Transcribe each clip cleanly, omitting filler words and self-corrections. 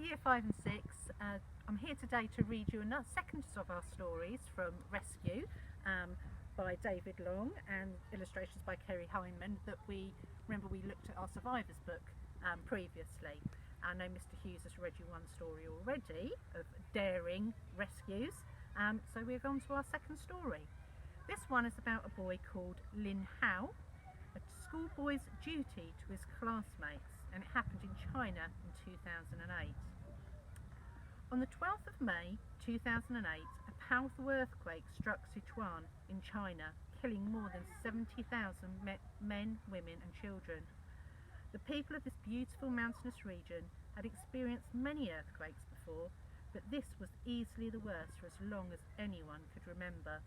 Year 5 and 6. I'm here today to read you another second of our stories from Rescue by David Long and illustrations by Kerry Hyman that we looked at our Survivors book previously. I know Mr. Hughes has read you one story already of daring rescues, so we're on to our second story. This one is about a boy called Lin Hao, a schoolboy's duty to his classmates, and it happened in China in 2008. On the 12th of May 2008, a powerful earthquake struck Sichuan in China, killing more than 70,000 men, women and children. The people of this beautiful mountainous region had experienced many earthquakes before, but this was easily the worst for as long as anyone could remember.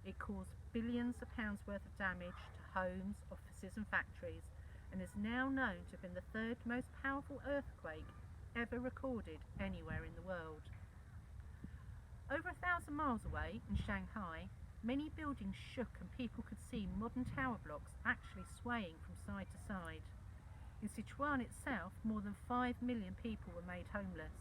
It caused billions of pounds worth of damage to homes, offices and factories, and is now known to have been the third most powerful earthquake ever recorded anywhere in the world. Over 1,000 miles away in Shanghai, many buildings shook and people could see modern tower blocks actually swaying from side to side. In Sichuan itself, more than 5 million people were made homeless,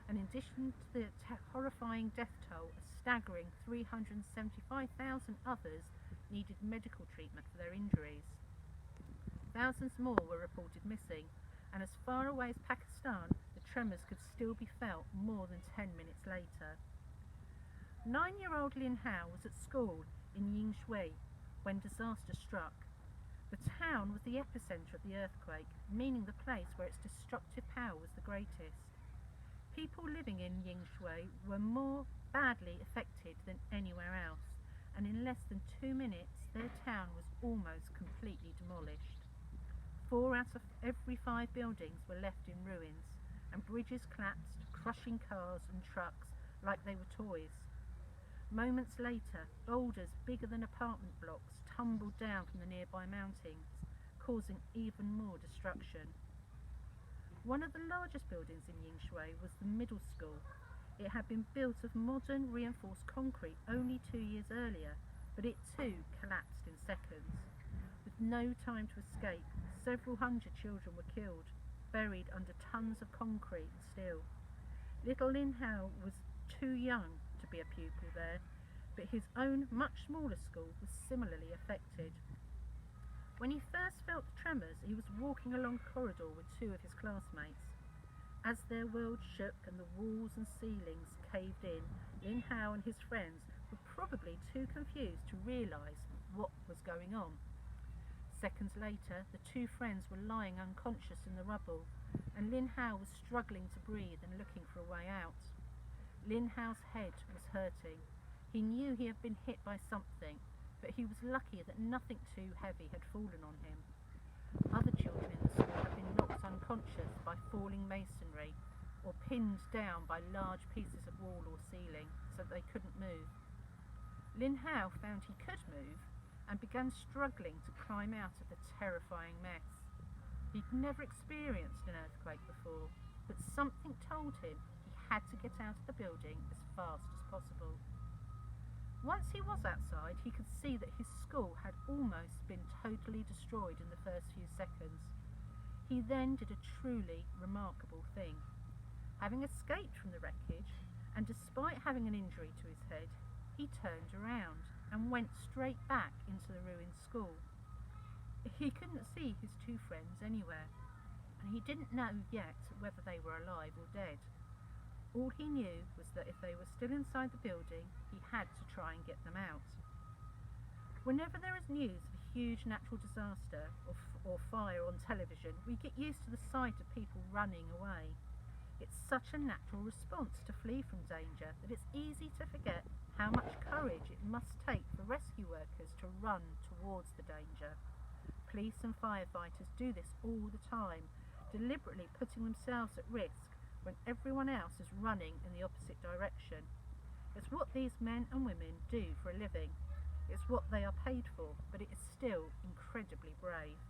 and in addition to the horrifying death toll, a staggering 375,000 others needed medical treatment for their injuries. Thousands more were reported missing, and as far away as Pakistan, the tremors could still be felt more than 10 minutes later. 9-year-old Lin Hao was at school in Yingshui when disaster struck. The town was the epicenter of the earthquake, meaning the place where its destructive power was the greatest. People living in Yingshui were more badly affected than anywhere else, and in less than 2 minutes their town was almost completely demolished. 4 out of every 5 buildings were left in ruins, and bridges collapsed, crushing cars and trucks like they were toys. Moments later, boulders bigger than apartment blocks tumbled down from the nearby mountains, causing even more destruction. One of the largest buildings in Yingshui was the middle school. It had been built of modern reinforced concrete only 2 years earlier, but it too collapsed in seconds. With no time to escape, several hundred children were killed, buried under tons of concrete and steel. Little Lin Hao was too young to be a pupil there, but his own much smaller school was similarly affected. When he first felt the tremors, he was walking along a corridor with 2 of his classmates. As their world shook and the walls and ceilings caved in, Lin Hao and his friends were probably too confused to realise what was going on. Seconds later, the 2 friends were lying unconscious in the rubble, and Lin Hao was struggling to breathe and looking for a way out. Lin Hao's head was hurting. He knew he had been hit by something, but he was lucky that nothing too heavy had fallen on him. Other children in the school had been knocked unconscious by falling masonry, or pinned down by large pieces of wall or ceiling so that they couldn't move. Lin Hao found he could move, and began struggling to climb out of the terrifying mess. He'd never experienced an earthquake before, but something told him he had to get out of the building as fast as possible. Once he was outside, he could see that his school had almost been totally destroyed in the first few seconds. He then did a truly remarkable thing. Having escaped from the wreckage, and despite having an injury to his head, he turned around and went straight back into the ruined school. He couldn't see his 2 friends anywhere, and he didn't know yet whether they were alive or dead. All he knew was that if they were still inside the building, he had to try and get them out. Whenever there is news of a huge natural disaster or fire on television, we get used to the sight of people running away. It's such a natural response to flee from danger that it's easy to forget how much courage it must take for rescue workers to run towards the danger. Police and firefighters do this all the time, deliberately putting themselves at risk when everyone else is running in the opposite direction. It's what these men and women do for a living. It's what they are paid for, but it is still incredibly brave.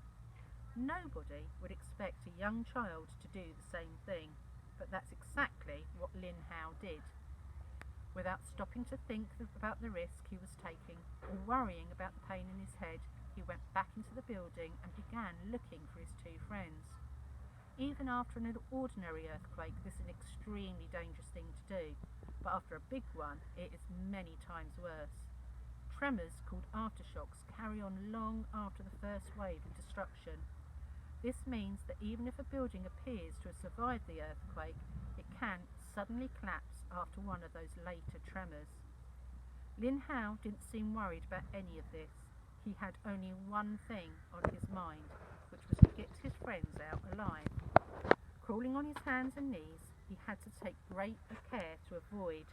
Nobody would expect a young child to do the same thing, but that's exactly what Lin Hao did. Without stopping to think about the risk he was taking or worrying about the pain in his head, he went back into the building and began looking for his 2 friends. Even after an ordinary earthquake, this is an extremely dangerous thing to do, but after a big one, it is many times worse. Tremors, called aftershocks, carry on long after the first wave of destruction. This means that even if a building appears to have survived the earthquake, it can suddenly collapse after one of those later tremors. Lin Hao didn't seem worried about any of this. He had only one thing on his mind, which was to get his friends out alive. Crawling on his hands and knees, he had to take great care to avoid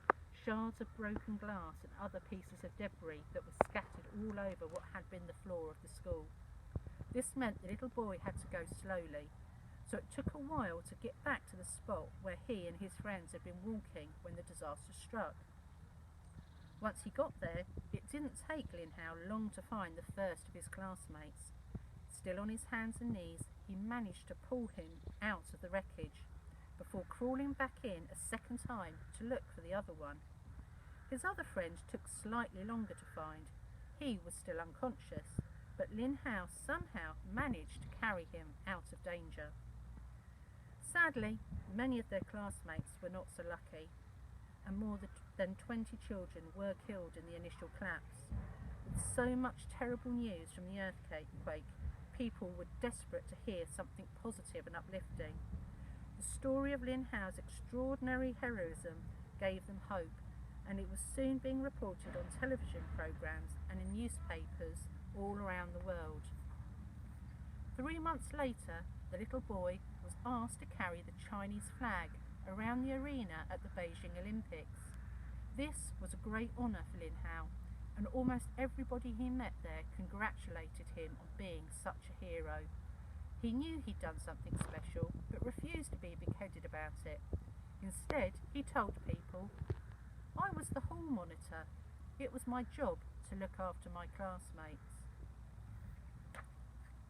shards of broken glass and other pieces of debris that were scattered all over what had been the floor of the school. This meant the little boy had to go slowly, so it took a while to get back to the spot where he and his friends had been walking when the disaster struck. Once he got there, it didn't take Lin Hao long to find the first of his classmates. Still on his hands and knees, he managed to pull him out of the wreckage before crawling back in a second time to look for the other one. His other friend took slightly longer to find. He was still unconscious, but Lin Hao somehow managed to carry him out of danger. Sadly, many of their classmates were not so lucky, and more than 20 children were killed in the initial collapse. With so much terrible news from the earthquake, people were desperate to hear something positive and uplifting. The story of Lin Hao's extraordinary heroism gave them hope, and it was soon being reported on television programs and in newspapers all around the world. 3 months later, the little boy was asked to carry the Chinese flag around the arena at the Beijing Olympics. This was a great honour for Lin Hao, and almost everybody he met there congratulated him on being such a hero. He knew he'd done something special, but refused to be big-headed about it. Instead, he told people, "I was the hall monitor. It was my job to look after my classmates."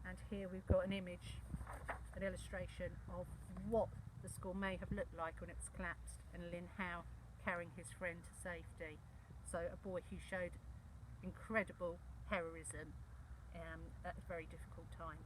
And here we've got an image, an illustration of what the school may have looked like when it was collapsed, and Lin Hao carrying his friend to safety. So a boy who showed incredible heroism at a very difficult time.